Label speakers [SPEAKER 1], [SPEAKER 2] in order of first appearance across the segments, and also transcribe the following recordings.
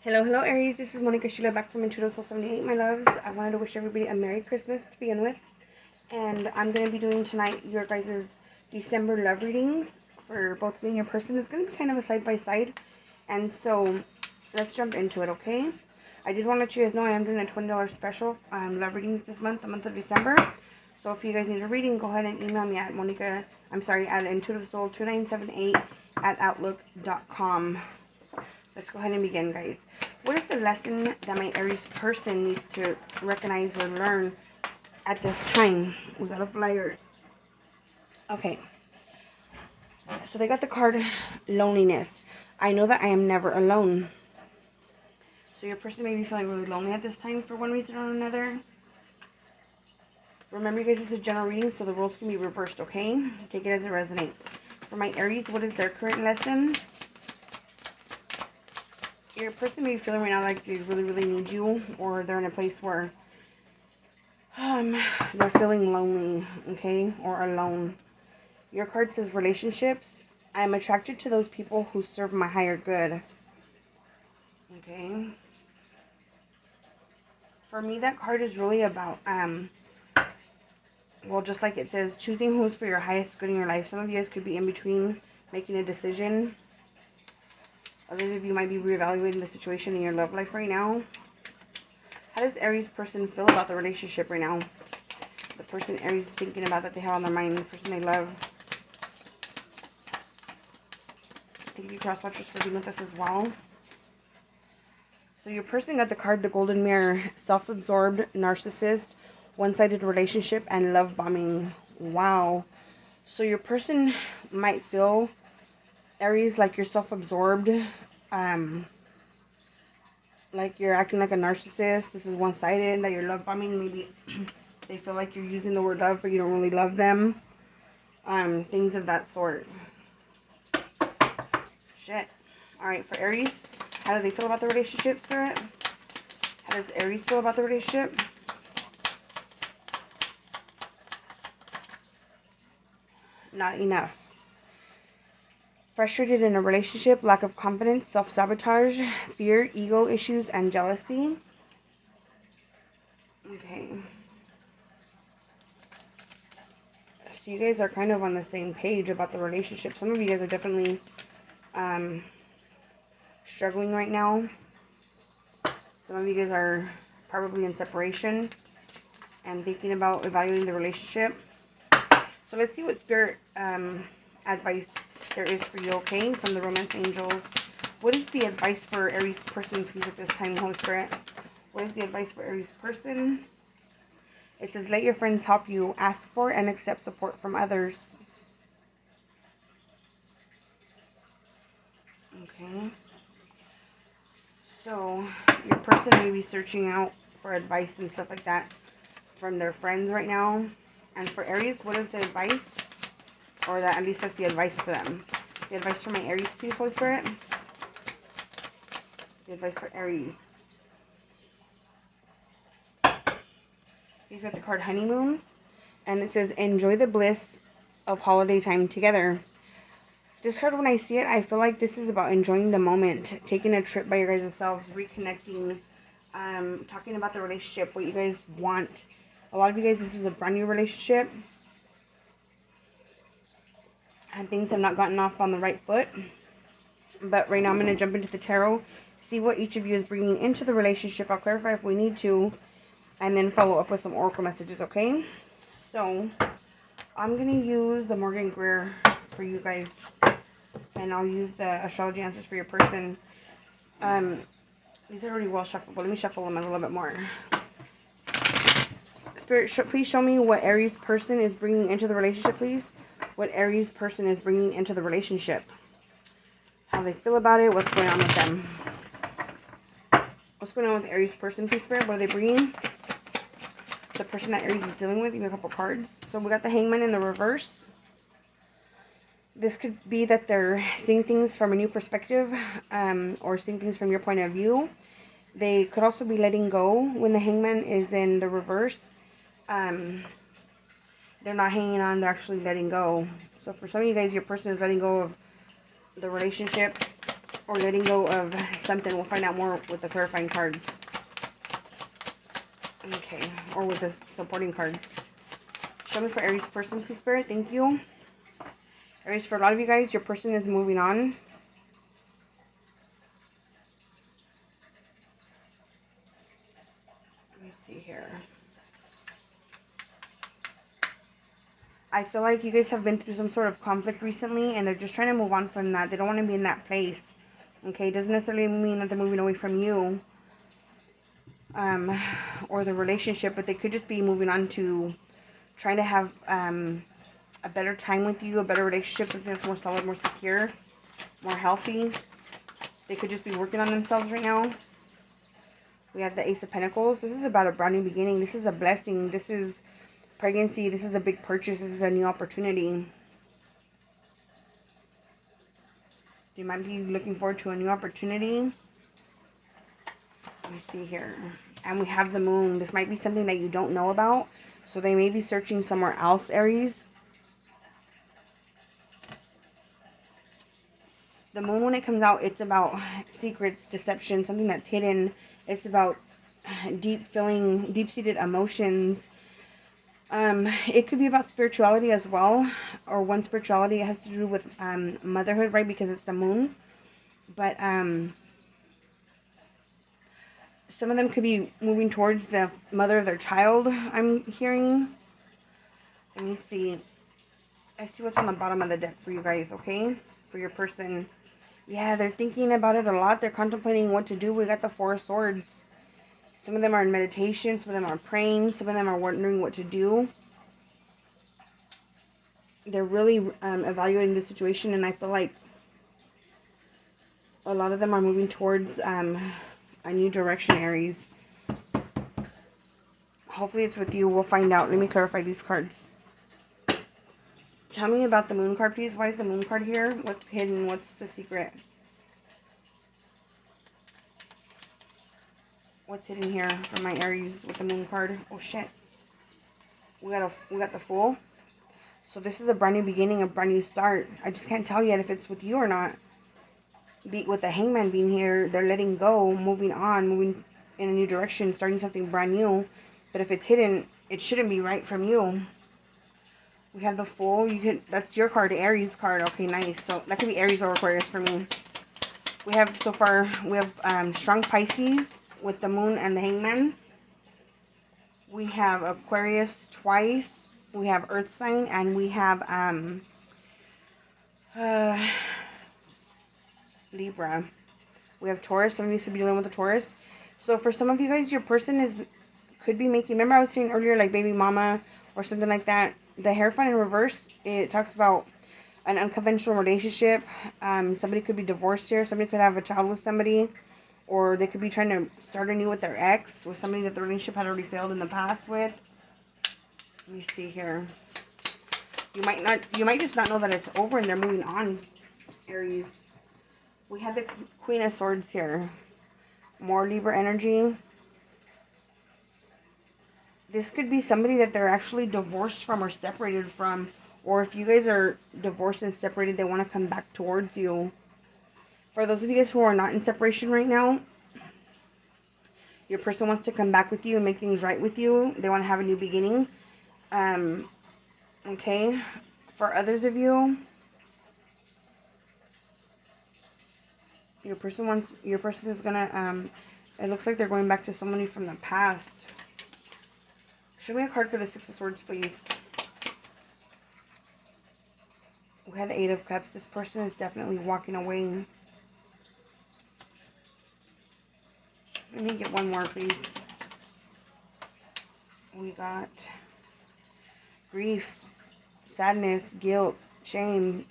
[SPEAKER 1] Hello, Aries. This is Sheila back from Intuitive 78, my loves. I wanted to wish everybody a Merry Christmas to begin with. And I'm going to be doing tonight your guys' December love readings for both me and your person. It's going to be kind of a side-by-side. And so, let's jump into it, okay? I did want to let you guys know I am doing a $20 special love readings this month, the month of December. So if you guys need a reading, go ahead and email me at at intuitivesoul297.8@outlook.com. Let's go ahead and begin, guys. What is the lesson that my Aries person needs to recognize or learn at this time? We got a flyer. Okay. So they got the card loneliness. I know that I am never alone. So your person may be feeling really lonely at this time for one reason or another. Remember, you guys, this is a general reading, so the rules can be reversed, okay? Take it as it resonates. For my Aries, what is their current lesson? Your person may be feeling right now like they really need you, or they're in a place where they're feeling lonely, okay, or alone. Your card says relationships. I'm attracted to those people who serve my higher good. Okay. For me, that card is really about, well, just like it says, choosing who's for your highest good in your life. Some of you guys could be in between making a decision. Others of you might be reevaluating the situation in your love life right now. How does Aries person feel about the relationship right now? The person Aries is thinking about that they have on their mind, the person they love. Thank you, cross watchers, for being with us as well. So your person got the card, the Golden Mirror, self-absorbed, narcissist, one-sided relationship, and love bombing. Wow. So your person might feel, Aries, like you're self-absorbed, like you're acting like a narcissist. This is one-sided, that you're love bombing. Maybe they feel like you're using the word love, but you don't really love them. Things of that sort. Shit. Alright, for Aries, how do they feel about the relationship, Spirit? How does Aries feel about the relationship? Not enough. Frustrated in a relationship, lack of confidence, self-sabotage, fear, ego issues, and jealousy. Okay. So you guys are kind of on the same page about the relationship. Some of you guys are definitely struggling right now. Some of you guys are probably in separation and thinking about evaluating the relationship. So let's see what Spirit advice there is for you, okay, from the Romance Angels. What is the advice for Aries person, please, at this time, Holy Spirit? What is the advice for Aries person? It says, let your friends help you. Ask for and accept support from others. Okay. So your person may be searching out for advice and stuff like that from their friends right now. And for Aries, what is the advice? Or that, at least that's the advice for them. The advice for my Aries, please, Holy Spirit. The advice for Aries. He's got the card Honeymoon. And it says, enjoy the bliss of holiday time together. This card, when I see it, I feel like this is about enjoying the moment. Taking a trip by your guys' selves. Reconnecting. Talking about the relationship. What you guys want. A lot of you guys, this is a brand new relationship. And things have not gotten off on the right foot. But right now I'm going to jump into the tarot. See what each of you is bringing into the relationship. I'll clarify if we need to. And then follow up with some oracle messages, okay? So, I'm going to use the Morgan Greer for you guys. And I'll use the astrology answers for your person. These are already well shuffled, but let me shuffle them a little bit more. Spirit, please show me what Aries person is bringing into the relationship, please. What Aries person is bringing into the relationship. How they feel about it. What's going on with them. What's going on with Aries person, please, Spirit? What are they bringing? The person that Aries is dealing with. Give me a couple cards. So we got the Hangman in the reverse. This could be that they're seeing things from a new perspective. Or seeing things from your point of view. They could also be letting go when the Hangman is in the reverse. They're not hanging on, they're actually letting go. So for some of you guys, your person is letting go of the relationship. or letting go of something. We'll find out more with the clarifying cards. Okay, or with the supporting cards. Show me for Aries person, please, Spirit. Thank you. Aries, for a lot of you guys, your person is moving on. Let me see here. I feel like you guys have been through some sort of conflict recently, and they're just trying to move on from that. They don't want to be in that place. Okay, it doesn't necessarily mean that they're moving away from you, or the relationship, but they could just be moving on to trying to have a better time with you, a better relationship, something that's more solid, more secure, more healthy. They could just be working on themselves right now. We have the Ace of Pentacles. This is about a brand new beginning. This is a blessing. This is pregnancy. This is a big purchase. This is a new opportunity. You might be looking forward to a new opportunity. Let me see here. And we have the Moon. This might be something that you don't know about. So they may be searching somewhere else, Aries. The Moon, when it comes out, it's about secrets, deception, something that's hidden. It's about deep-seated emotions. It could be about spirituality as well, or one spirituality. It has to do with motherhood, right? Because it's the Moon. But some of them could be moving towards the mother of their child, I'm hearing. Let me see. I see what's on the bottom of the deck for you guys, okay? For your person. Yeah, they're thinking about it a lot. They're contemplating what to do. We got the Four of Swords. Some of them are in meditation. Some of them are praying. Some of them are wondering what to do. They're really evaluating the situation, and I feel like a lot of them are moving towards a new direction, Aries. Hopefully it's with you. We'll find out. Let me clarify these cards. Tell me about the Moon card, please. Why is the Moon card here? What's hidden? What's the secret? What's hidden here for my Aries with the Moon card? Oh, shit. We got the Fool. So this is a brand new beginning, a brand new start. I just can't tell yet if it's with you or not. With the Hangman being here, they're letting go, moving on, moving in a new direction, starting something brand new. But if it's hidden, it shouldn't be right from you. We have the Fool. That's your card, Aries card. Okay, nice. So that could be Aries or Aquarius for me. We have strong Pisces with the Moon and the Hangman. We have Aquarius twice. We have Earth sign, and we have Libra. We have Taurus. Some of you should be dealing with the Taurus. So for some of you guys, your person could be making. Remember I was saying earlier, like baby mama or something like that. The Hierophant in reverse, it talks about an unconventional relationship. Somebody could be divorced here. Somebody could have a child with somebody. Or they could be trying to start anew with their ex. With somebody that the relationship had already failed in the past with. Let me see here. You might just not know that it's over and they're moving on, Aries. We have the Queen of Swords here. More Libra energy. This could be somebody that they're actually divorced from or separated from. Or if you guys are divorced and separated, they want to come back towards you. For those of you guys who are not in separation right now, your person wants to come back with you and make things right with you. They want to have a new beginning. Okay. For others of you, your person is gonna, it looks like they're going back to somebody from the past. Show me a card for the Six of Swords, please. We had the Eight of Cups. This person is definitely walking away. Let me get one more, please. We got grief, sadness, guilt, shame,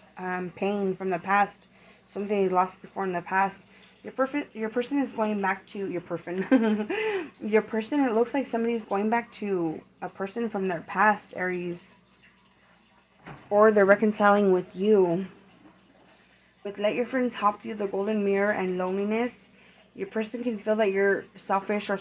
[SPEAKER 1] pain from the past. Something you lost before in the past. Your person is going back to your person. Your person, it looks like somebody's going back to a person from their past, Aries. Or they're reconciling with you. With Let Your Friends Help You, the Golden Mirror, and loneliness, your person can feel that you're selfish or